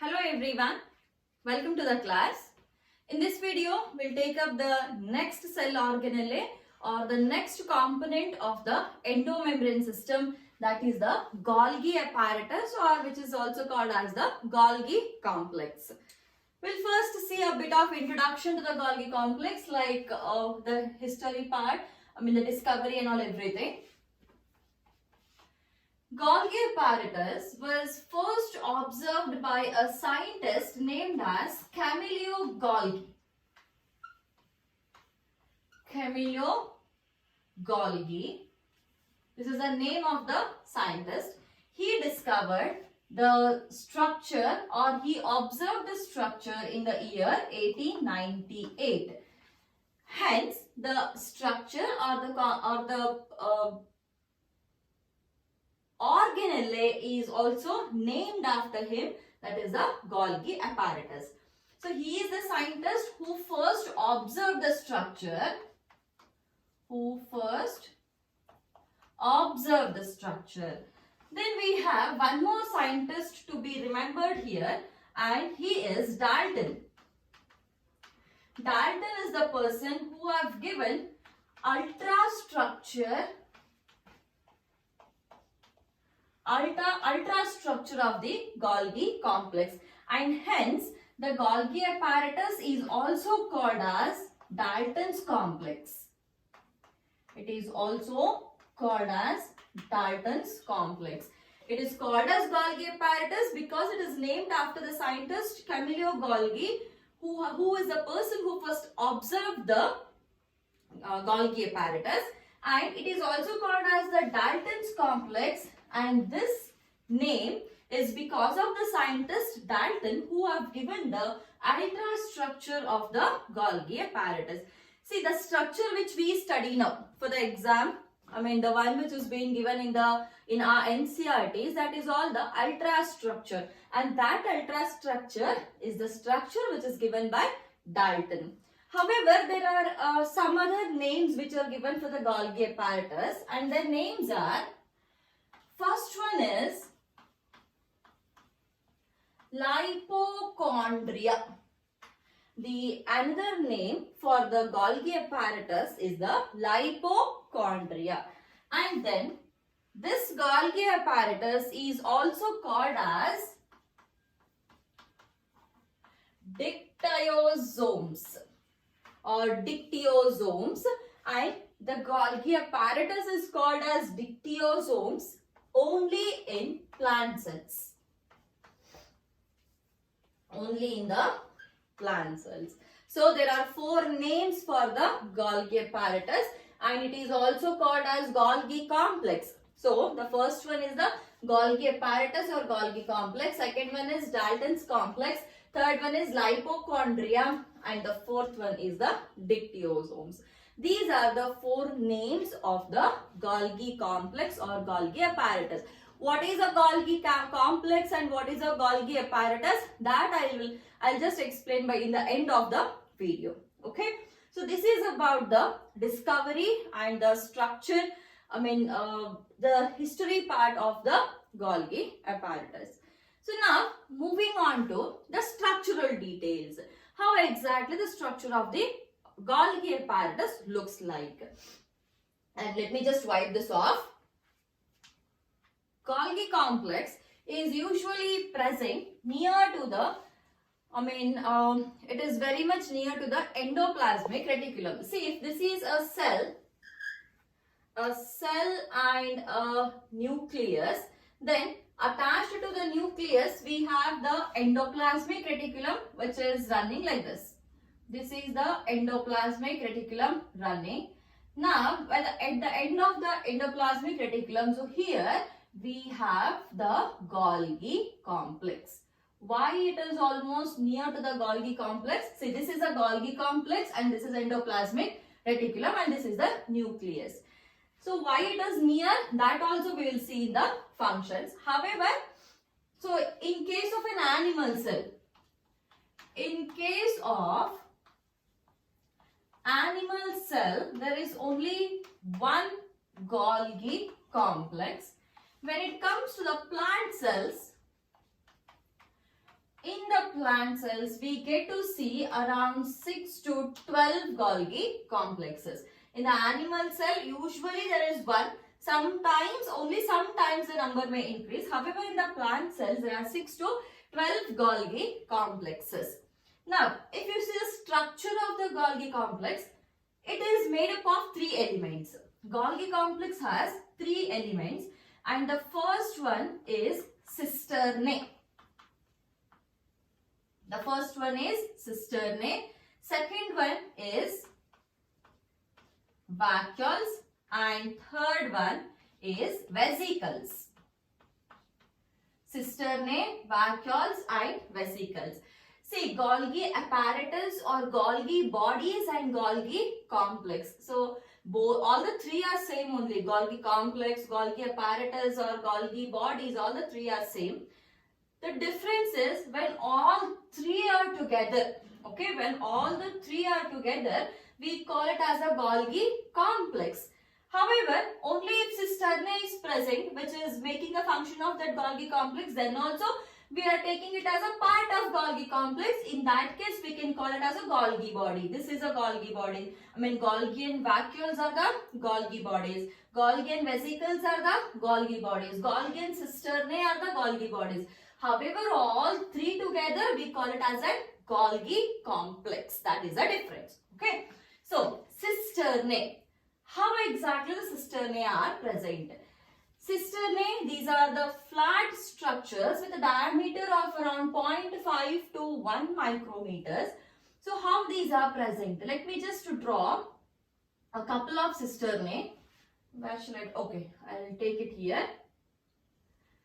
Hello everyone, welcome to the class. In this video, we'll take up the next cell organelle or the next component of the endomembrane system, that is the Golgi apparatus, or which is also called as the Golgi complex. We'll first see a bit of introduction to the Golgi complex, like the history part, the discovery and all everything. Golgi apparatus was first observed by a scientist named as Camillo Golgi. Camillo Golgi. This is the name of the scientist. He discovered the structure, or he observed the structure in the year 1898. Hence, the structure or the organelle is also named after him, that is the Golgi apparatus. So he is the scientist who first observed the structure, Then we have one more scientist to be remembered here, and he is Dalton. Dalton is the person who have given ultrastructure of the Golgi complex, and hence the Golgi apparatus is also called as Dalton's complex. It is also called as Dalton's complex. It is called as Golgi apparatus because it is named after the scientist Camillo Golgi, who is the person who first observed the Golgi apparatus, and it is also called as the Dalton's complex. And this name is because of the scientist Dalton, who have given the ultrastructure of the Golgi apparatus. See, the structure which we study now for the exam, the one which is being given in our NCERTs, that is all the ultrastructure, and that ultrastructure is the structure which is given by Dalton. However, there are some other names which are given for the Golgi apparatus, and their names are: first one is lipochondria. The another name for the Golgi apparatus is the lipochondria. And then this Golgi apparatus is also called as dictyosomes or dictyosomes, and the Golgi apparatus is called as dictyosomes only in plant cells. Only in the plant cells. So there are four names for the Golgi apparatus, and it is also called as Golgi complex. So the first one is the Golgi apparatus or Golgi complex, second one is Dalton's complex, third one is lipochondria, and the fourth one is the dictyosomes. These are the four names of the Golgi complex or Golgi apparatus. What is a Golgi complex and what is a Golgi apparatus? That I'll just explain in the end of the video. Okay. So this is about the discovery and the structure, the history part of the Golgi apparatus. So now moving on to the structural details. How exactly the structure of the Golgi apparatus looks like. And let me just wipe this off. Golgi complex is usually present near to the, it is very much near to the endoplasmic reticulum. See, if this is a cell and a nucleus, then attached to the nucleus we have the endoplasmic reticulum, which is running like this. This is the endoplasmic reticulum running. Now, at the end of the endoplasmic reticulum, so here we have the Golgi complex. Why it is almost near to the Golgi complex? See, this is a Golgi complex and this is endoplasmic reticulum and this is the nucleus. So why it is near, that also we will see in the functions. However, so in case of an animal cell, there is only one Golgi complex. When it comes to the plant cells, in the plant cells, we get to see around 6 to 12 Golgi complexes. In the animal cell, usually there is one. Sometimes, only sometimes the number may increase. However, in the plant cells, there are 6 to 12 Golgi complexes. Now, if you see the structure of the Golgi complex, it is made up of 3 elements. Golgi complex has 3 elements, and the first one is cisternae. The first one is cisternae. Second one is vacuoles, and third one is vesicles. Cisternae, vacuoles and vesicles. See, Golgi apparatus or Golgi bodies and Golgi complex. So, all the 3 are same only. Golgi complex, Golgi apparatus or Golgi bodies, all the 3 are same. The difference is when all 3 are together. Okay, when all the 3 are together, we call it as a Golgi complex. However, only if cisternae is present, which is making a function of that Golgi complex, then also we are taking it as a part of Golgi complex. In that case, we can call it as a Golgi body. This is a Golgi body. Golgi and vacuoles are the Golgi bodies. Golgi and vesicles are the Golgi bodies. Golgi and cisternae are the Golgi bodies. However, all 3 together, we call it as a Golgi complex. That is the difference. Okay. So, cisternae. How exactly the cisternae are present? Cisternae, these are the flat structures with a diameter of around 0.5 to 1 micrometers. So, how these are present? Let me just draw a couple of cisternae. Where shall I? Okay, I will take it here.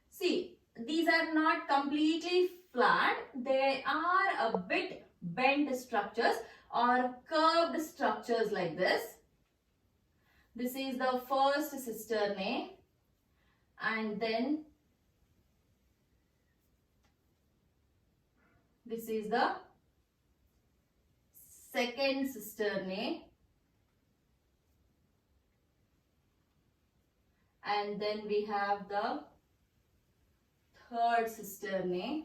See, these are not completely flat. They are a bit bent structures or curved structures like this. This is the first cisternae, and then this is the second cisternae, and then we have the third cisternae.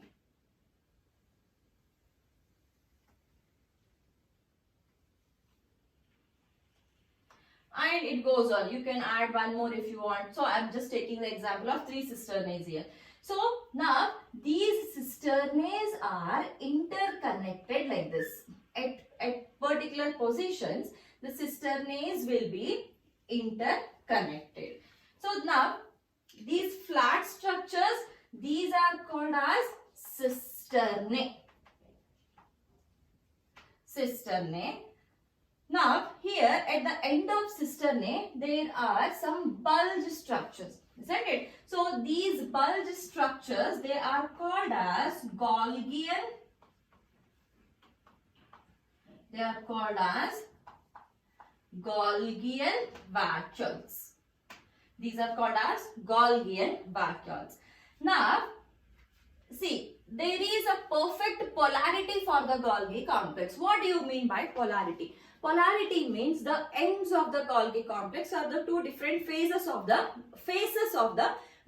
And it goes on. You can add one more if you want. So, I am just taking the example of 3 cisternaes here. So, now these cisternaes are interconnected like this. At particular positions, the cisternaes will be interconnected. So, now these flat structures, these are called as cisternae. Cisternae. Now, here at the end of cisternae, there are some bulge structures, isn't it? So, these bulge structures, they are called as Golgian. They are called as Golgian vacuoles. These are called as Golgian vacuoles. Now, see, there is a perfect polarity for the Golgi complex. What do you mean by polarity? Polarity means the ends of the Golgi complex are the 2 different phases of the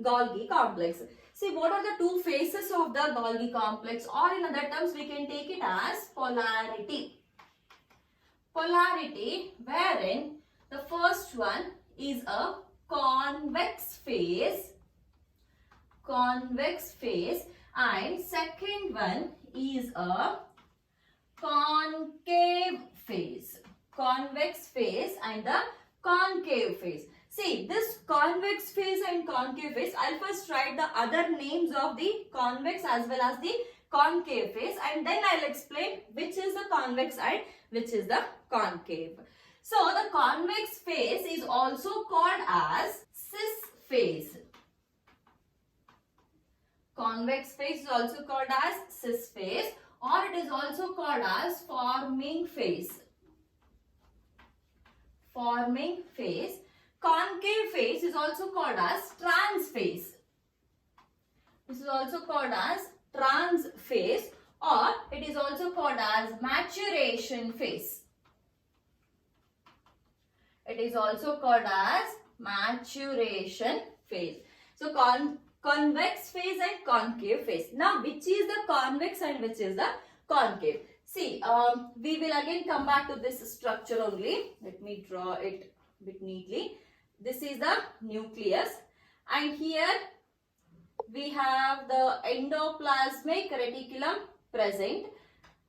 Golgi complex. See, what are the 2 phases of the Golgi complex, or in other terms we can take it as polarity. Polarity, wherein the first one is a convex phase, and second one is a concave phase. Convex phase and the concave phase. See, this convex phase and concave phase, I'll first write the other names of the convex as well as the concave phase, and then I'll explain which is the convex and which is the concave. So, the convex phase is also called as cis phase. Convex phase is also called as cis phase, or it is also called as forming phase. Forming phase. Concave phase is also called as trans phase. This is also called as trans phase, or it is also called as maturation phase. It is also called as maturation phase. So, convex phase and concave phase. Now, which is the convex and which is the concave? See, we will again come back to this structure only. Let me draw it a bit neatly. This is the nucleus, and here we have the endoplasmic reticulum present.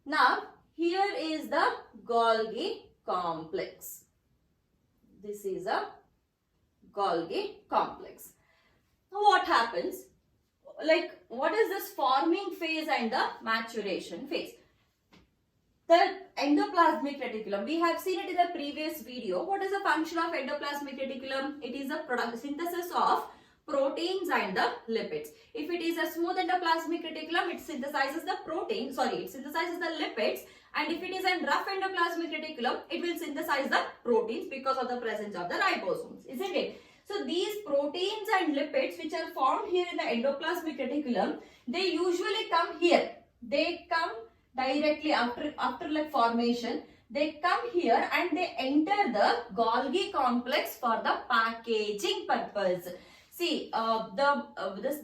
Now, here is the Golgi complex. This is a Golgi complex. Now, what happens? Like, what is this forming phase and the maturation phase? The endoplasmic reticulum, we have seen it in the previous video. What is the function of endoplasmic reticulum? It is the synthesis of proteins and the lipids. If it is a smooth endoplasmic reticulum, it synthesizes the lipids, and if it is a rough endoplasmic reticulum, it will synthesize the proteins because of the presence of the ribosomes, isn't it? So these proteins and lipids which are formed here in the endoplasmic reticulum, they usually come here. They come directly after like formation. They come here and they enter the Golgi complex for the packaging purpose. See, the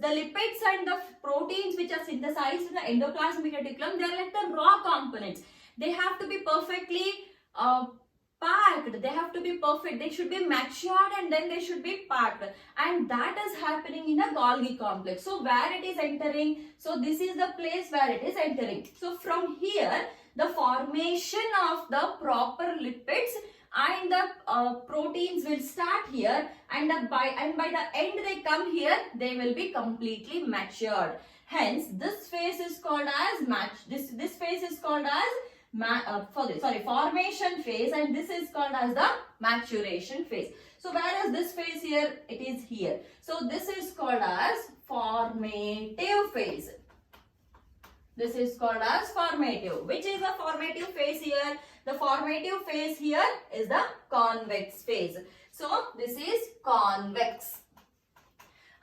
lipids and the proteins which are synthesized in the endoplasmic reticulum, they are like the raw components. They have to be perfectly packed. They have to be perfect. They should be matured and then they should be packed. And that is happening in the Golgi complex. So where it is entering? So this is the place where it is entering. So from here, the formation of the proper lipids and the proteins will start here, and by the end they come here, they will be completely matured. Hence, this phase is called as this phase is called as formation phase, and this is called as the maturation phase. So whereas this phase here, it is here. So this is called as formative phase. This is called as formative. Which is the formative phase here? The formative phase here is the convex phase. So this is convex.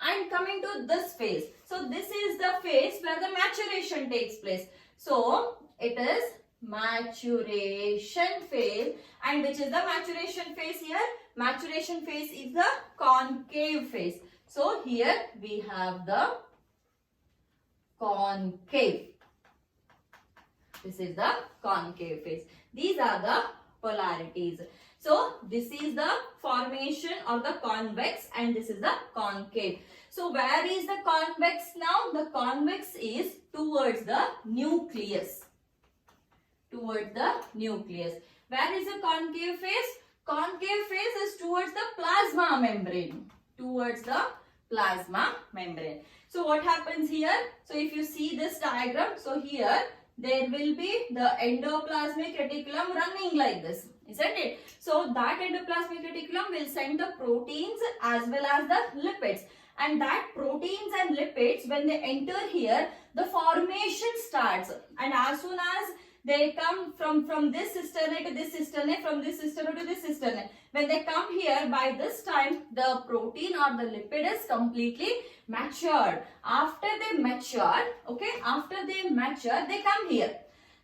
And coming to this phase. So this is the phase where the maturation takes place. So it is maturation phase. And which is the maturation phase here? Maturation phase is the concave phase. So here we have the concave. This is the concave phase. These are the polarities. So this is the formation of the convex and this is the concave. So where is the convex now? The convex is towards the nucleus. Towards the nucleus. Where is the concave phase? Concave phase is towards the plasma membrane. Towards the plasma membrane. So what happens here? So if you see this diagram, so here there will be the endoplasmic reticulum running like this, isn't it? So that endoplasmic reticulum will send the proteins as well as the lipids. And that proteins and lipids, when they enter here, the formation starts. And as soon as they come from this cisternae to this cisternae, from this cisternae to this cisternae, when they come here, by this time the protein or the lipid is completely matured. After they mature, okay, they come here.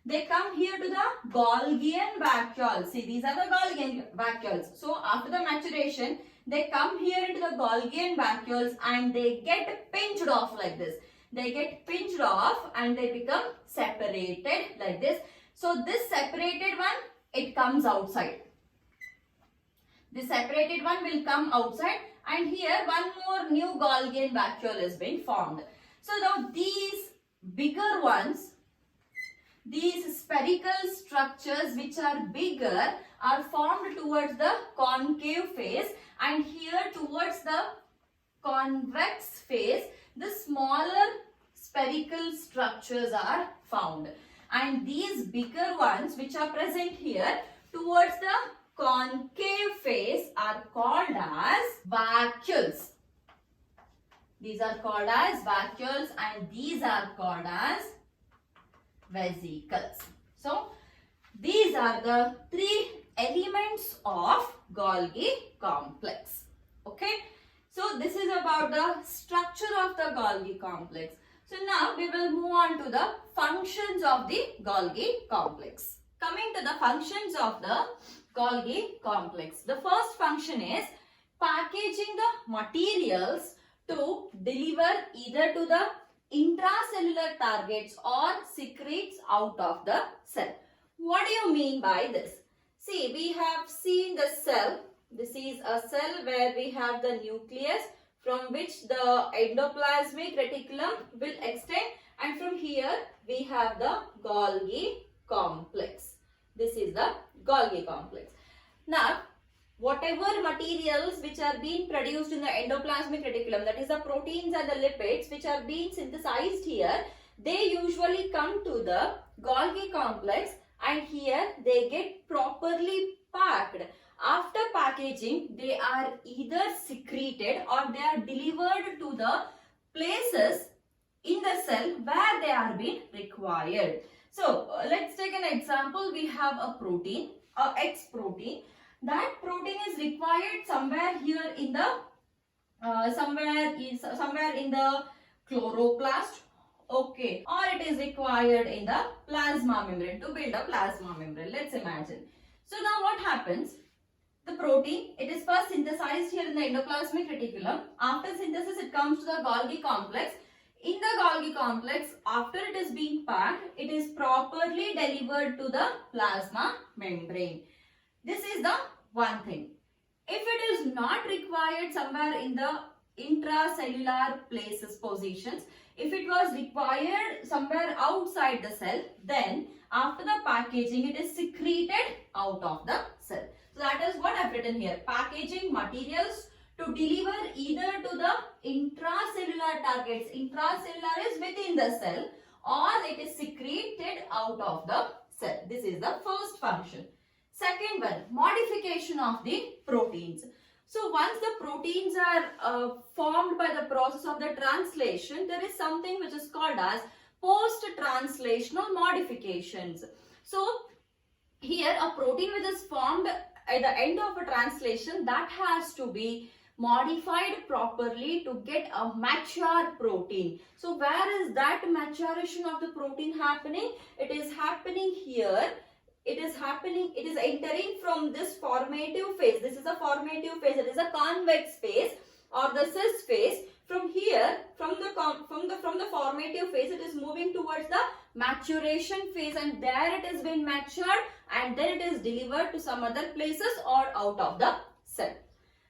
They come here to the Golgian vacuoles. See, these are the Golgian vacuoles. So after the maturation, they come here into the Golgian vacuoles and they get pinched off like this. They get pinched off and they become separated like this. So this separated one, it comes outside. The separated one will come outside, and here one more new Golgian vacuole has been formed. So now these bigger ones, these spherical structures which are bigger are formed towards the concave phase, and here towards the convex phase, the smaller spherical structures are found. And these bigger ones which are present here towards the concave phase are called as vacuoles. These are called as vacuoles and these are called as vesicles. So these are the three elements of Golgi complex. Okay. So this is about the structure of the Golgi complex. So now we will move on to the functions of the Golgi complex. Coming to the functions of the Golgi complex. The first function is packaging the materials to deliver either to the intracellular targets or secretes out of the cell. What do you mean by this? See, we have seen the cell. This is a cell where we have the nucleus from which the endoplasmic reticulum will extend, and from here we have the Golgi complex. This is the Golgi complex. Now, whatever materials which are being produced in the endoplasmic reticulum, that is the proteins and the lipids which are being synthesized here, they usually come to the Golgi complex, and here they get properly packed. After packaging, they are either secreted or they are delivered to the places in the cell where they are being required. So, let's take an example. We have a protein, a X protein. That protein is required somewhere here in the somewhere in the chloroplast, okay, or it is required in the plasma membrane to build a plasma membrane. Let's imagine. So now what happens? The protein, it is first synthesized here in the endoplasmic reticulum. After synthesis, it comes to the Golgi complex. In the Golgi complex, after it is being packed, it is properly delivered to the plasma membrane. This is the one thing. If it is not required somewhere in the intracellular places, positions, if it was required somewhere outside the cell, then after the packaging, it is secreted out of the cell. So that is what I have written here. Packaging materials to deliver either to the intracellular targets. Intracellular is within the cell, or it is secreted out of the cell. This is the first function. Second one, modification of the proteins. So once the proteins are formed by the process of the translation, there is something which is called as post-translational modifications. So here a protein which is formed at the end of a translation, that has to be modified properly to get a mature protein. So where is that maturation of the protein happening? It is happening here. It is entering from this formative phase. This is a formative phase. It is a convex phase or the cis phase. From here, from the formative phase, it is moving towards the maturation phase, and there it has been matured, and then it is delivered to some other places or out of the cell.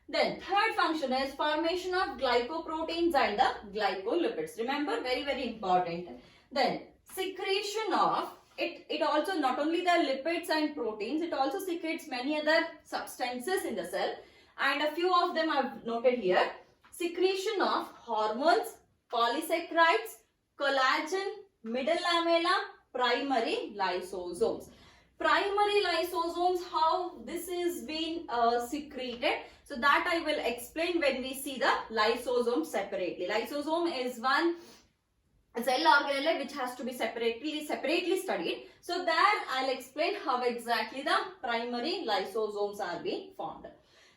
Then third function is formation of glycoproteins and the glycolipids. Remember, very, very important. Then secretion of it also not only the lipids and proteins, it also secretes many other substances in the cell, and a few of them I've noted here. Secretion of hormones, polysaccharides, collagen, middle lamella, primary lysosomes. Primary lysosomes, how this is being secreted, so that I will explain when we see the lysosome separately. Lysosome is one cell organelle which has to be separately studied. So there I'll explain how exactly the primary lysosomes are being formed.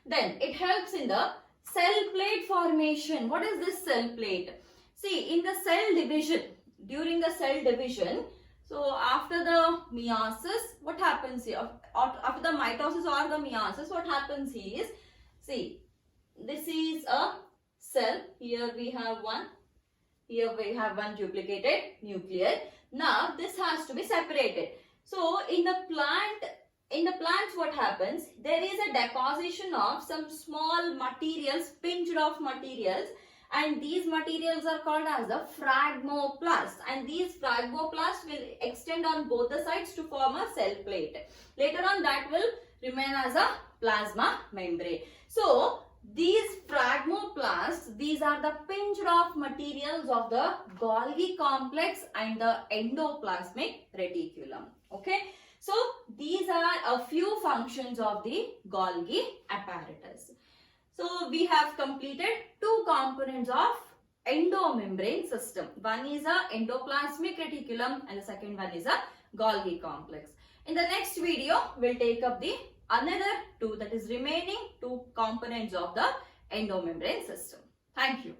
Then it helps in the cell plate formation. What is this cell plate? See, in the cell division, during the cell division, so after the meiosis, what happens here? After the mitosis or the meiosis, what happens is, see, this is a cell. Here we have one. Here we have one duplicated nucleus. Now this has to be separated. So in the plants what happens? There is a deposition of some small materials, pinched off materials, and these materials are called as the phragmoplasts, and these phragmoplasts will extend on both the sides to form a cell plate. Later on that will remain as a plasma membrane. So these phragmoplasts, these are the pinched off materials of the Golgi complex and the endoplasmic reticulum. Okay. So these are a few functions of the Golgi apparatus. So we have completed two components of endomembrane system. One is a endoplasmic reticulum and the second one is a Golgi complex. In the next video, we'll take up the another two, that is remaining two components of the endomembrane system. Thank you.